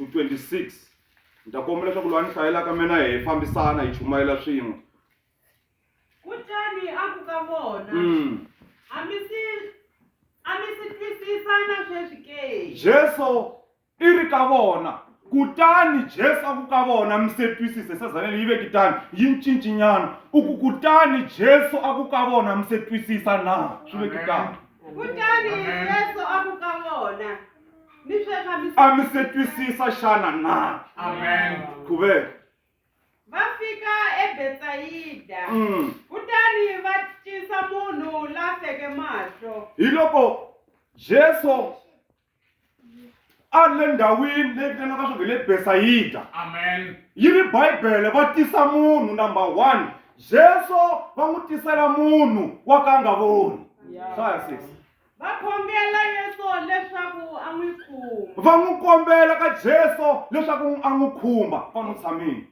to 26. Ni ta kombela leswaku lwa ni hlayela ka mina hi fambisana hi chumayela swin'we. Kutani aku ka vona. A mi si twisisa na sweswi ke. Jesu i ri ka vona. Kutani Jesu aku ka vona mi se twisise sezanele yi veki tani yi ncincinyana. Kutani Jesu aku ka vona mi se twisisa na swi veki tani. Kutani Jesu aku ka vona. Ni sweswi a mi se twisisa xana na. Amen. Kuveka. Va fika eBetsayida. Kutani va tisa munhu la feke mahlo. Hi loko Jesu a le ndhawini leyi vitanaka swa le Betsayida. Amen. Yi ri Bibele va tisa munhu number 1. Jesu va n'wi tisela munhu wa ka nga voni. Hlaya 6. Va khongela Yesu leswaku a n'wi khumba. Va n'wi kombela ka Jesu leswaku a n'wi khumba va n'wi tshamini.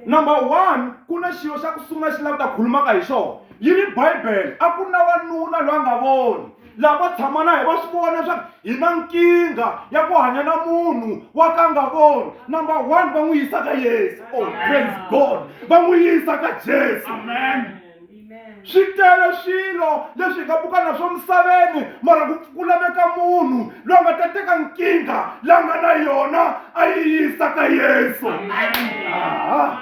Number 1 ku na xilo xa ku sungula xi lava ku ta khulumaka hi xona. Yi ri Bibele a ku na wanuna loyi a nga voni. Lava tshama na hi va swi vona leswaku hi na nkingha ya ku hanya na munhu wa ka nga voni. Number 1 va n'wi yisa ka Yesu. Oh praise God. Va n'wi yisa ka Jesu. Amen. Swi tele swilo leswi hi nga buka na swo misaveni mara ku laveka munhu loyi a nga ta teka nkingha la nga na yona a yi yisa ka Yesu. Amen.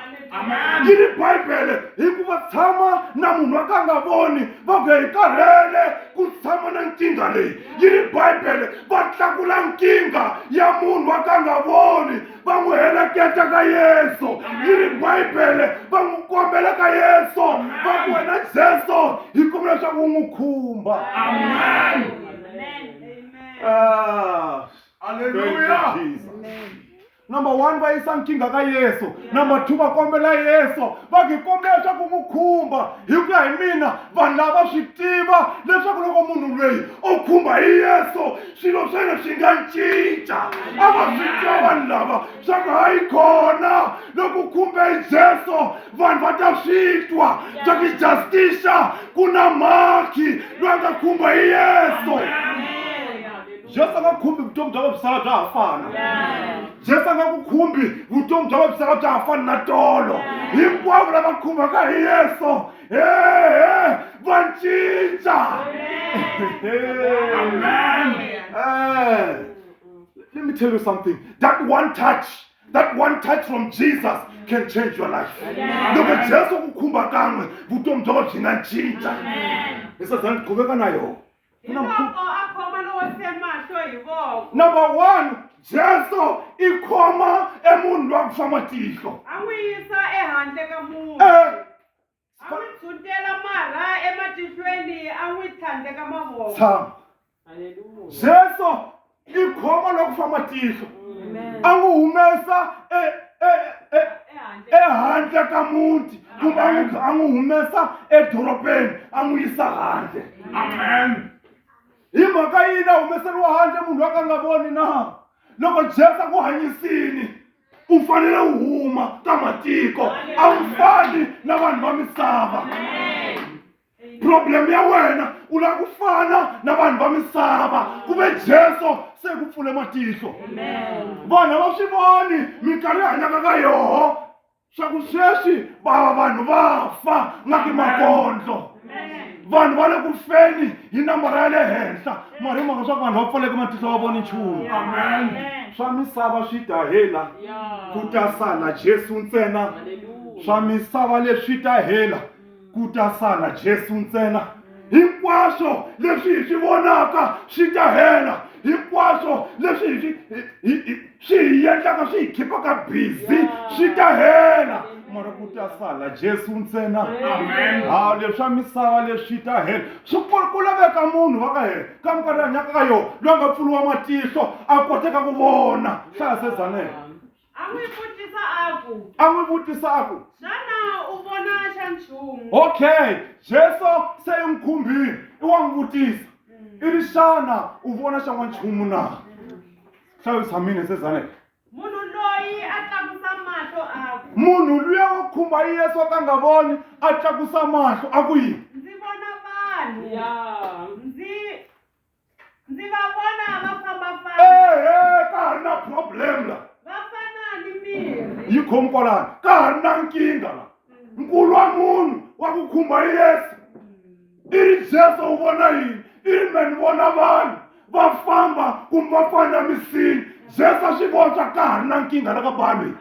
Yi ri Bibele hikuva tshama na munhu wa ka nga voni va ku hi karhele ku tshama na nkingha leyi. Yi ri Bibele va tlakula nkingha ya munhu wa ka nga voni va n'wi heleketa ka Yesu. Yi ri Bibele va n'wi kombela ka Yesu va ku wena Jesu hi kombela leswaku u n'wi khumba. Amen. Hallelujah. Number 1 va yisa nkingha ka Yesu. Number 2 va kombela Yesu va ku kombela leswaku n'wi khumba. Hi ku ya hi mina vanhu lava swi tiva leswaku loko munhu loyi o khumba hi Yesu swilo swa yena swi nga cinca. A va swi tiva vanhu lava swa ku hayi khona loko khumbe hi Jesu vanhu va ta swi twa swa ku justicia ku na maki loyi a nga khumba hi Yesu. Jesu a nga khumbi vutomi bya vavisala bya ha fana. Jesu a nga ku khumbi vutomi bya vavisala bya ha fana na tolo. Hinkwavo lava khumbaka hi Yesu va cinca. Amen. Let me tell you something. That one touch from Jesus can change your life. Loko Jesu ku khumba kan'we vutomi bya byi nga cinca. Isazani qhubeka na yona. Number 1, Jesu i khoma emunhu loyi a ku famba tihlo. A n'wi yisa ehandle ka munhu. A n'wi tshutela marha ematihlweni, a n'wi tlhandleka mavoko. Tshama. Jesu i khoma loyi a ku famba tihlo. A n'wi humesa ehandle ka muti kumbe a n'wi humesa edorobeni a n'wi yisa handle. Amen. Hi mhaka yini a humeseriwa handle munhu loyi a nga voni na? Loko Jesu a ku hanyisini u fanele u huma ka matiko. A wu fani na vanhu va misava. Problem ya wena u lava ku fana na vanhu va misava. Ku ve Jesu se ku pfule matihlo. Vanhu va swi voni minkarhi hanyaka ka yoho swa ku sweswi vanhu va fa nga ki makondlo. Vanhu va le ku feni hi nambara ya le henhla mara hi mhaka swa ku vanhu va pfaleke matihlo va voni nchumu. Amen. Swa misava swi ta hela ku ta sala Jesu ntsena. Swa misava leswi ta hela ku ta sala Jesu ntsena. Hinkwaswo leswi hi swi vonaka swi ta hela. Hinkwaswo leswi swi hi endlaka swi hi khipaka busy swi ta hela mara ku ta sala Jesu ntsena. Amen. Leswa misava leswi ta hela. Swi ku laveka munhu va ka hela ka minkarhi hanyaka ka yona loyi a nga pfuriwa matihlo a koteka ku vona. Hlaya sezanele. A n'wi vutisa aku. Xana u vona xa nchumu? Okay, Jesu se i nkhumbini i wa n'wi vutisa. I ri xana u vona xa n'wanchumu na? Hlaya tshamini sezanele. Munhu loyi a tlakusa mahlo aku. Munhu luya wa khumba Yesu a ka nga voni a tlakusa mahlo a ku yini? Ndzi vona vanhu. Ndzi va vona va famba famba. Ka ha ri na problem la. yi khomkolana ka ha ri na nkinga la nkulu wa munhu wa ku khumba Yesu i ri Jesu u vona yini i ri me ni vona vanhu va famba kumbe va fana misini Jesu a swi vona swa ka ha ri na nkinga la ka bava leyi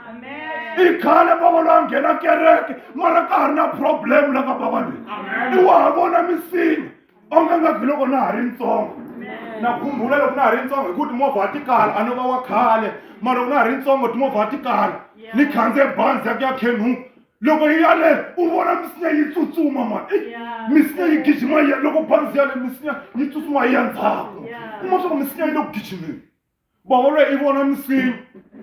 i khale bava loyi a nghena kereke mara ka ha ri na problem la ka bava leyi i wa ha vona misini onge nga vi loko na ha ri ntsongo na khumbula loko na ha ri ntsongo hi ku timovha ti kala a no va wa khale mara loko na ha ri ntsongo timovha ti kala ni khandziye bazi ya ku ya Kenhoek loko yi yale u vona misinya yi tsutsuma mani misinya yi gijima loko bazi yale misinya yi tsutsuma yi ya ndzhaku kuma swa ku misinya yi le ku gijimeni bava loyi i vona misini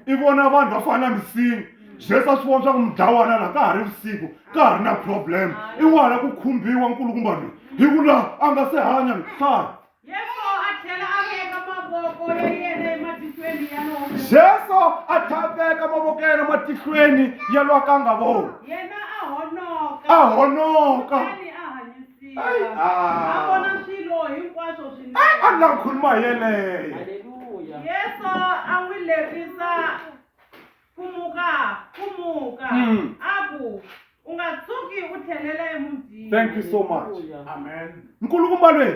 i vona vanhu va fana misini Jesu a swi vona swa ku mudlawana la ka ha ri vusiku ka ha ri na problem i wala ku khumbiwa nkulukumba loyi hi ku laha a nga se hanya misava Yesu a tlhela a veka mavoko ya yena ematihlweni ya lona. Jesu a tlhaveka mavoko ya yena matihlweni ya loyi a ka a nga voni Yena a honoka. a honoka Kutani a hanyisiwa. Ai, A vona swilo hinkwaswo swinene. a nga khuluma hi yeleyo Yesu a n'wi lerisa kumuka. A ku u nga tshuki u tlhelela emutini. thank you so much Amen. nkulukumba loyi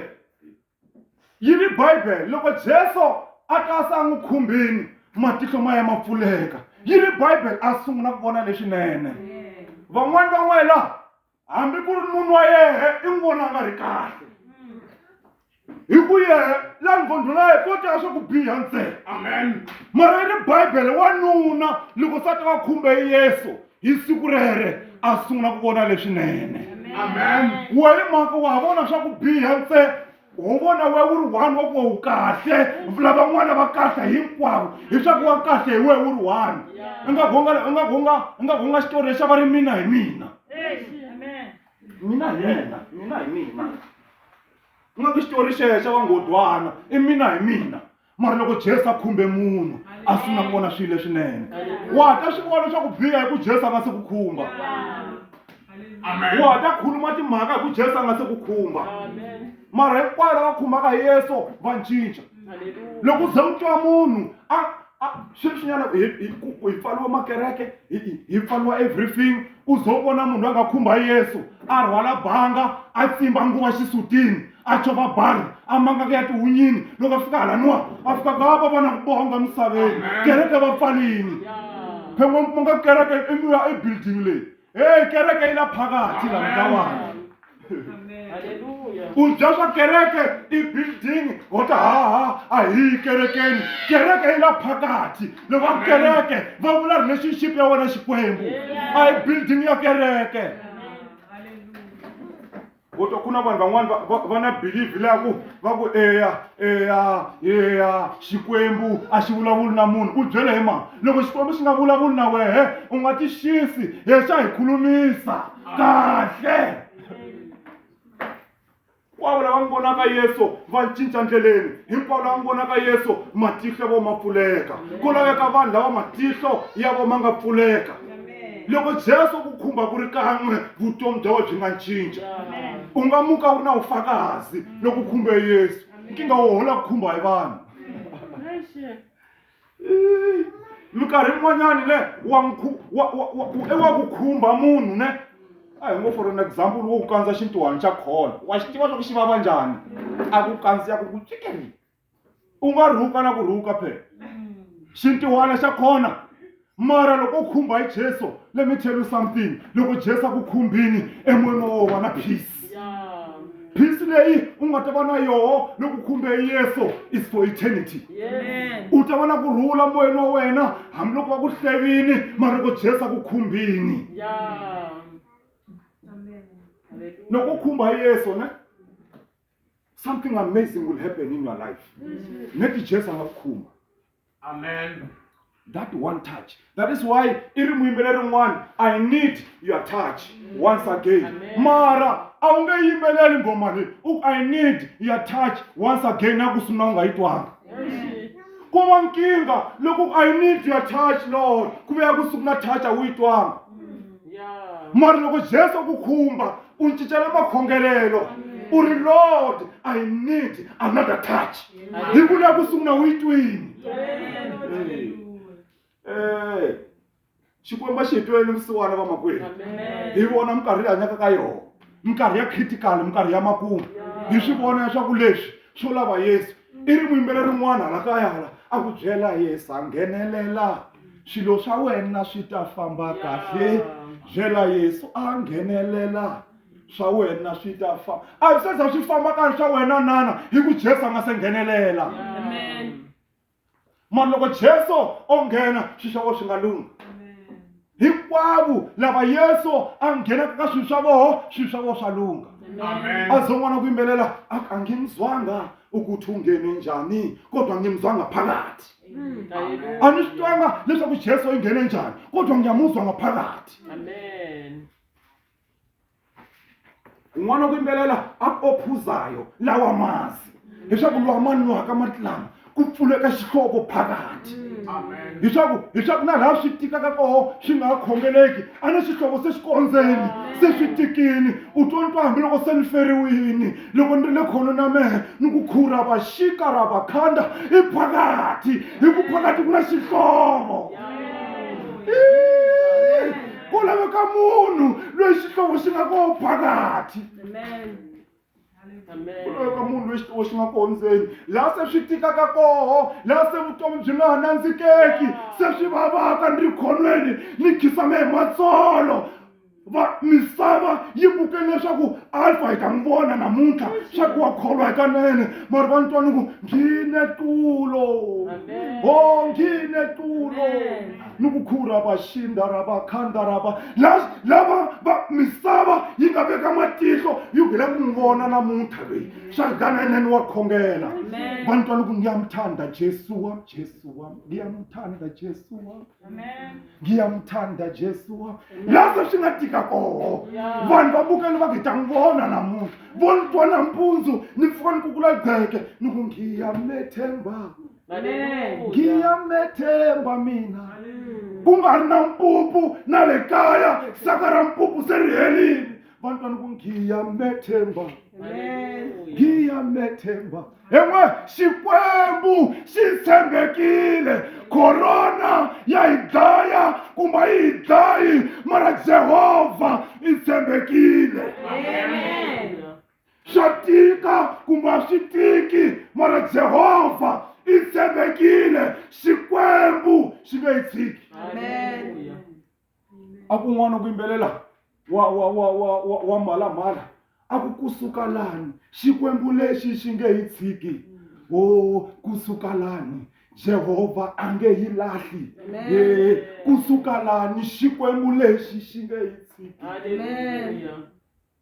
yi ri Bible loko Jesu a ta sa n'wi khumbini matihlo ma ya ma pfuleka yi ri Bible a sungula ku vona leswinene van'wani va n'wela hambi ku ri nunu wa yehe i n'wi vona a nga ri kahle hi ku yehe la nqondhweni ya yehe ko tea swa ku biha ntsena Amen. mara yi ri Bible wanuna loko se a ta va khumbe Yesu hi siku rere a sungula ku vona leswinene Amen. we hi mhaka wa vona swa ku biha ntsena ho vona we wu ri one wa ku wu kahle lavan'wana va kahle hinkwavo hi swa ku wa kahle hi we wu ri one i nga gonga xitori lexa va ri mina hi mina u nga ku xitori xexa va ngodwana i mina hi mina mara loko Jesu a khumbe munhu a sungula ku vona swilo leswinene wa ta swi vona swa ku biha hi ku Jesu a nga se ku khumba Amen. wa ta khuluma timhaka hi ku Jesu a nga se ku khumba mara hinkwavo lava khumbaka hi Yesu va cinca loko u ze u twa munhu swilo swinyana hi pfaliwa makereke hi pfaliwa everything u ze u vona munhu a nga khumba hi Yesu a rhwala banga a tsimba nguva xisutini a chova bari a mangaka ya tihunyini loko a fika halaniwa a fika ka va vona ku bonga misaveni kereke va pfalini phemwe mu nga kereke i ya ebuilding leyi hey kereke yi la phakathi la ka vanhu u dya swa kereke i building wota a hi kerekeni kereke yi la phakathi loko a kereke va vula relationship ya wena xikwembu a hi building ya kereke wota ku na vanhu van'wani va na believe leyaku va ku eya xikwembu a xi vulavuli na munhu u byele hi mani loko xikwembu xi nga vulavuli na wehe u nga ti xisi he xa hi khulumisa kahle hinkwavo lava n'wi vonaka Yesu va cinca ndleleni hinkwavo lava n'wi vonaka Yesu matihlo ya vo ma pfuleka ku laveka vanhu lava matihlo ya vo ma nga pfuleka loko Jesu ku khumba ku ri kan'we vutomi bya wena byi nga cinca u nga muka u ri na ufakazi loko khumbe Yesu nkinga wo hola ku khumba hi vanhu minkarhi yin'wanyani le wa ku khumba munhu ne a hi ngo for an example wo ku kandza xintuhani xa khona wa xi tiva swa ku xi vava njhani a ku kandziya ku cikeli u nga rhuka na ku rhuka phela xintuhana xa khona mara loko u khumba hi Jesu let me tell you something loko Jesu a ku khumbini emoyeni wo va na peace peace leyi u nga ta va na yoho loko u khumbe hi Yesu is for eternity u ta va na kurhula moyeni wa wena hambiloko va ku hlevini mara loko Jesu a ku khumbini loko u khumba hi Yesu ne something amazing will happen in your life neti Jesu a nga ku khumba Amen. that one touch that is why i ri muyimbeleri rin'wana I need your touch once again mara a wu nge yimbeleli ngoma leyi I need your touch once again na ku sungula u nga yi twanga ku va nkinga loko I need your touch Lord ku ve ya ku sungula touch a wu yi twanga mara loko Jesu ku khumba u cincela makhongelelo u ri Lord I need another touch hi vula ku sungula wu yi twini Xikwembu xi hi twele vusiwana va makwenu. Hi vona minkarhi leyi hanyaka ka yona, minkarhi ya critical, minkarhi ya makumu. Hi swi vona leswaku leswi swo lava Yesu. I ri muyimbeleri rin'wana hala kaya hala a ku byela Yesu a nghenelela, swilo swa wena swi ta famba kahle. Byela Yesu a nghenelela, swa wena swi ta famba. A swi se swi famba kahle swa wena nana hi ku Jesu a nga se nghenelela. Mara loko Jesu o nghena swilo swa wena swi nga lunga. Hinkwavo lava Yesu a nghenaka ka swilo swa vona swa lunga. A zo n'wana ku yimbelela a nge mzwanga ukuthi ungene njani kodwa ngimzwanga phakathi. A ni swi twanga leswaku Jesu u nghene njani kodwa ngiyamuzwa ngaphakathi. Un'wana ku yimbelela a ophuzayo lawa masi leswaku lwa nwaka mati lama ku pfuleka xihlovo phakathi. Leswaku na laha swi tikaka koho swi nga khongeleki a ni xihlovo se xi kondzeni se swi tikini. U twa hambiloko se ni feriwini loko ni ri le khono na mehe ni ku khura va xika ra vakhanda i phakathi hi ku phakathi ku na xihlovo. Ku laveka munhu loyi xihlovo xi nga koho phakathi. Ku laveka munhu loyi xihlovo xi nga koho ndzeni laha se swi tikaka koho, laha se vutomi byi nga ha nandzikeki, se swi vavaka ni ri khonweni ni khisame hi matsolo. Misava yi vukele leswaku Alpha hi ta n'wi vona namuntlha swa ku wa kholwa hikanene, mara va ni twa ni ku nghine tulo, nghine tulo ni ku khura va xinda ra vakhanda ra va lava misava yi nga veka matihlo yi ku hi lava ku n'wi vona namuntlha loyi swa hikanene ni wa khongela. Va ni twa ni ku ngiyamthanda Jesu wami, Jesu wami, ngiyamthanda Jesu wami, ngiyamthanda Jesu wami. Laha se swi nga tika koho vanhu va vukele va ku hi ta n'wi vona namuntlha. Vo ni twa nampundzu ni pfuka ni kukula qheke ni ku ngiyamethemba, ngiyamethemba mina. Ku nga ri na mpupu na le kaya saka ra mpupu se ri herile. Va ni twa ni ku ngiyamethemba, ngiyamethemba. En'we Xikwembu xi tshembekile. Corona ya hi dlaya kumbe yi hi dlayi mara Jehovha i tshembekile. Swa tika kumbe a swi tiki mara Jehovha i tshembekile. Xikwembu xi nge hi tshiki. A ku n'wana ku yimbelela wa Mhalamhala a ku kusuka lani Xikwembu lexi xi nge hi tshiki. Kusuka lani Jehovha a nge hi lahli. Kusuka lani Xikwembu lexi xi nge hi tshiki.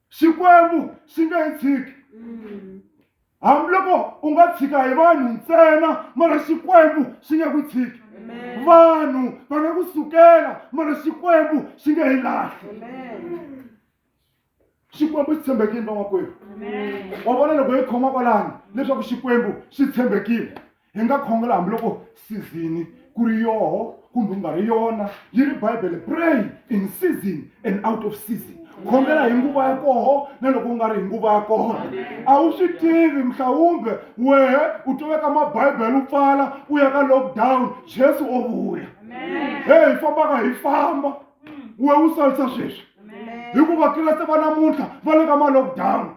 Xikwembu xi nge hi tshiki. Hambiloko u nga tshika hi vanhu ntsena mara Xikwembu xi nge ku tshiki. Vanhu va nga ku sukela mara Xikwembu xi nge hi lahli. Xikwembu xi tshembekile vamakwenu. Wa vona loko hi khoma kwalani leswaku Xikwembu xi tshembekile hi nga khongela hambiloko season ku ri yoho kumbe nga ri yona. Yi ri Bible, pray in season and out of season. Khongela hi nguva ya koho na loko u nga ri hi nguva ya koho. A wu swi tivi mhlawumbe wehe u toveka mabibele u pfala u ya ka lockdown Jesu o vuya. Hi fambaka hi famba we u salisa sweswi hikuva kreste va namuntlha va le ka ma-lockdown.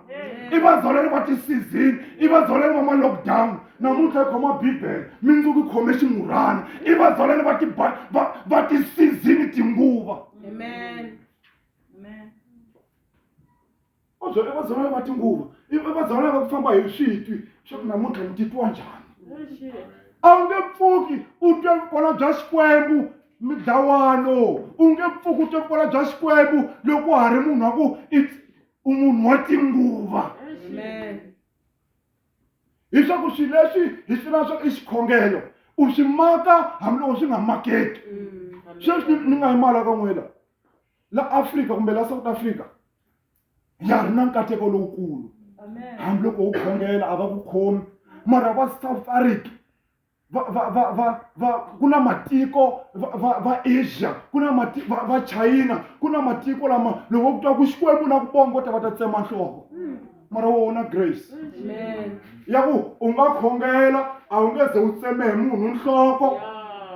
I vazoleli va ti-season, i vazoleli va ma-lockdown. Namuntlha hi khoma bibele mindzuku i khome ximurhana. I vazoleli va ti-season tinguva. I vazoleli va tinguva, i vazoleli va ku famba hi switwi swa ku namuntlha ni titwa njhani. A wu nge pfuki u twe vukola bya Xikwembu midlawano. U nge pfuki u twe vukola bya Xikwembu loko ha ri munhu wa ku u munhu wa tinguva. Hi swa ku swilo leswi hi swi lava swa ku i xikhongelo u swi maka hambiloko swi nga makeki. Sweswi ni nga yi mala ka n'wela la Afrika kumbe la South Africa ya ri na nkateko lowukulu. Hambiloko u khongela a va ku khomi mara va South Africa ku na matiko va Asia, ku na va China, ku na matiko lama loko ku twa ku Xikwembu na ku bongo va ta tsema nhloko. Mara wona grace ya ku u nga khongela a wu nge ze u tseme hi munhu nhloko.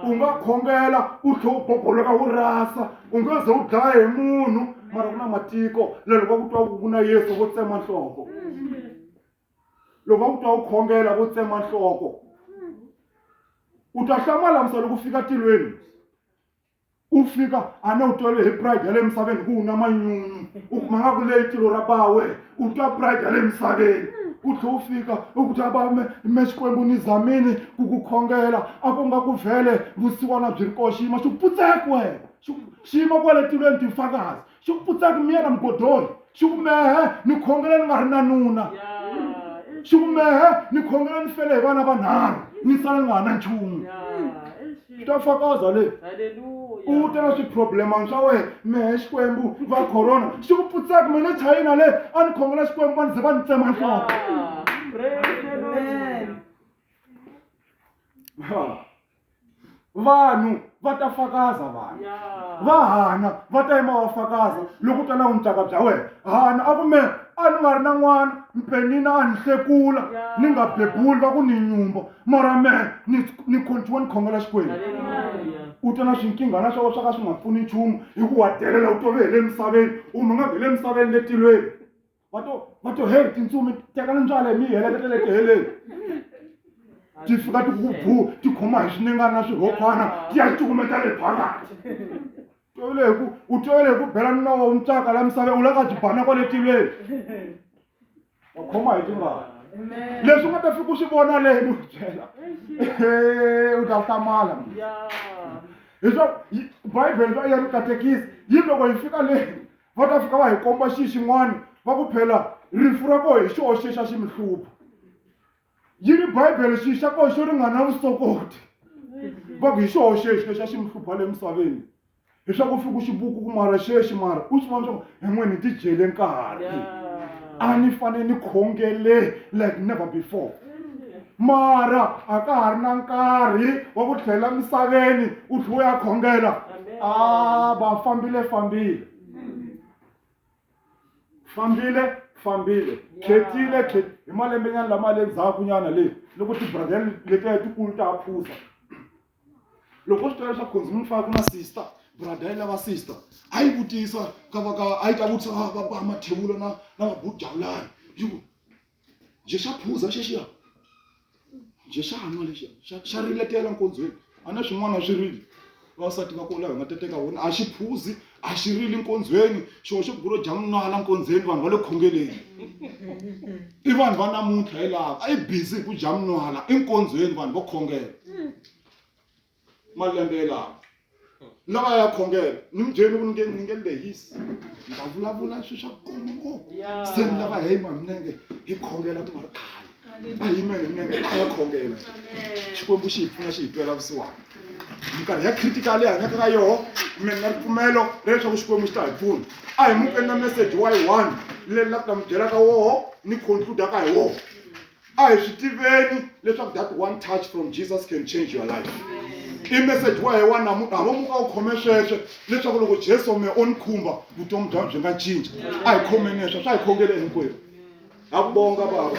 ungakhongela uhlobhobholoka urasa ungeze udlaye munhu mara kuna matiko loko kutwa kuna Yesu vo tsema nhloko loko kutwa ukhongela vo tsema nhloko utahlamala msalo kufika tilweni ufika ane utole hi pride yale misaveni ku una manyunyu ukumanga kule tilo ra bawe utwa pride yale misaveni uthi ufika ukuthi abame mexikwembu nizamini kukukhongela akunga kuvele vusiwana byi ri koxima xikuputsekwe xima kwale tilweni timfakazi xikuputseki miyena mgodoli xikumehe ni khongela ni nga ri na nuna xikumehe ni khongela ni fele hi vana vanharhu ni sala ni nga ha na nchumu ta fakaza le u tena swiproblemani swa wena mehe xikwembu va corona xikuputseki mine chayina le a ni khongela xikwembu va ni ze va ni tsema nhloko vanhu va ta fakaza vanhu va hanya va ta yima va fakaza loko u ta na vuntaka bya wena hanya a ku mehe a ni nga ri na n'wana mpenina a ni hlekula ni nga bebuli va ku ni nyumba mara mehe ni continua ni khongela xikwembu u ta na swinkingana swa swa ka swi nga pfuni nchumu hi ku wa delela u tove hi le misaveni u mi nga hi le misaveni letilweni va to hey tintsumi tekani ntswale mi heleketele tiheleni ti fika ti ku ti khoma hi swinengana na swirhophana ti ya cukumeta le phakati u tovele hi ku bela nowa ntsaka la misaveni u la ka byi bana kwale tilweni wa khoma hi tingana leswi u nga ta fika u swi vona leni u byela u ta hlamala hi swa Bible swa ya ri katekisi yi loko hi fika le va ta fika va hi komba xin'wana va ku phela rifu ra koho hi xoxe xa xi mi hlupha yi ri Bible xi xa koho xo ringana vusokoti va ku hi xoxe xi xa xi mi hlupha le misaveni hi swa ku fika xibuku ku mara xexi mara u swi vona swa ku hi n'wini ti dyele nkarhi a ni fanele ni khongele like never before mara a ka ha ri na nkarhi wa ku tlhela misaveni u tlhe u ya khongela va fambile khetile hi malembenyana lama le ndzhaku nyana le loko tibradheni letiya tikulu ta phusa loko swi tele swa khonzi mi faka na sister brother yi lava sister a yi vutisa a yi ta vutisa va mathevula na vabudjawulani yi ku je xa phuza xexiya je xa nwa lexiya xa riletela nkondzweni a na swin'wana swi rili vavasati va kula hi nga teteka wona a xi phuzi a xi rili nkondzweni xo xi bulo dya n'wana nkondzweni vanhu va le khongeleni i vanhu va namuntlha hi laha a yi busy hi ku dya minwala enkondzweni vanhu vo khongela malembe lawa lava ya khongela ni mi byeli ku ni nge lehisi ni ta vulavula swilo swa kona ngopfu se ni lava hey maminenge hi khongela ku nga ri khale a yimele minenge a ya khongela xikwembu xi hi pfuna xi hi twela vusiwana minkarhi ya critical leyi hanyaka ka yoho mina na ripfumelo leswaku xikwembu xi ta hi pfuna a hi mukeni na message wa yi one leyi la ku ta mi byelaka woho ni concludaka hi woho a hi swi tiveni leswaku that one touch from Jesus can change your life i message wa hi wa namuntlha hava muka u khome sweswe leswaku loko Jesu me o ni khumba vutomi bya byi nga cinca a hi khomeni sweswo a hi khongeleni hinkwerhu ha ku bonga baba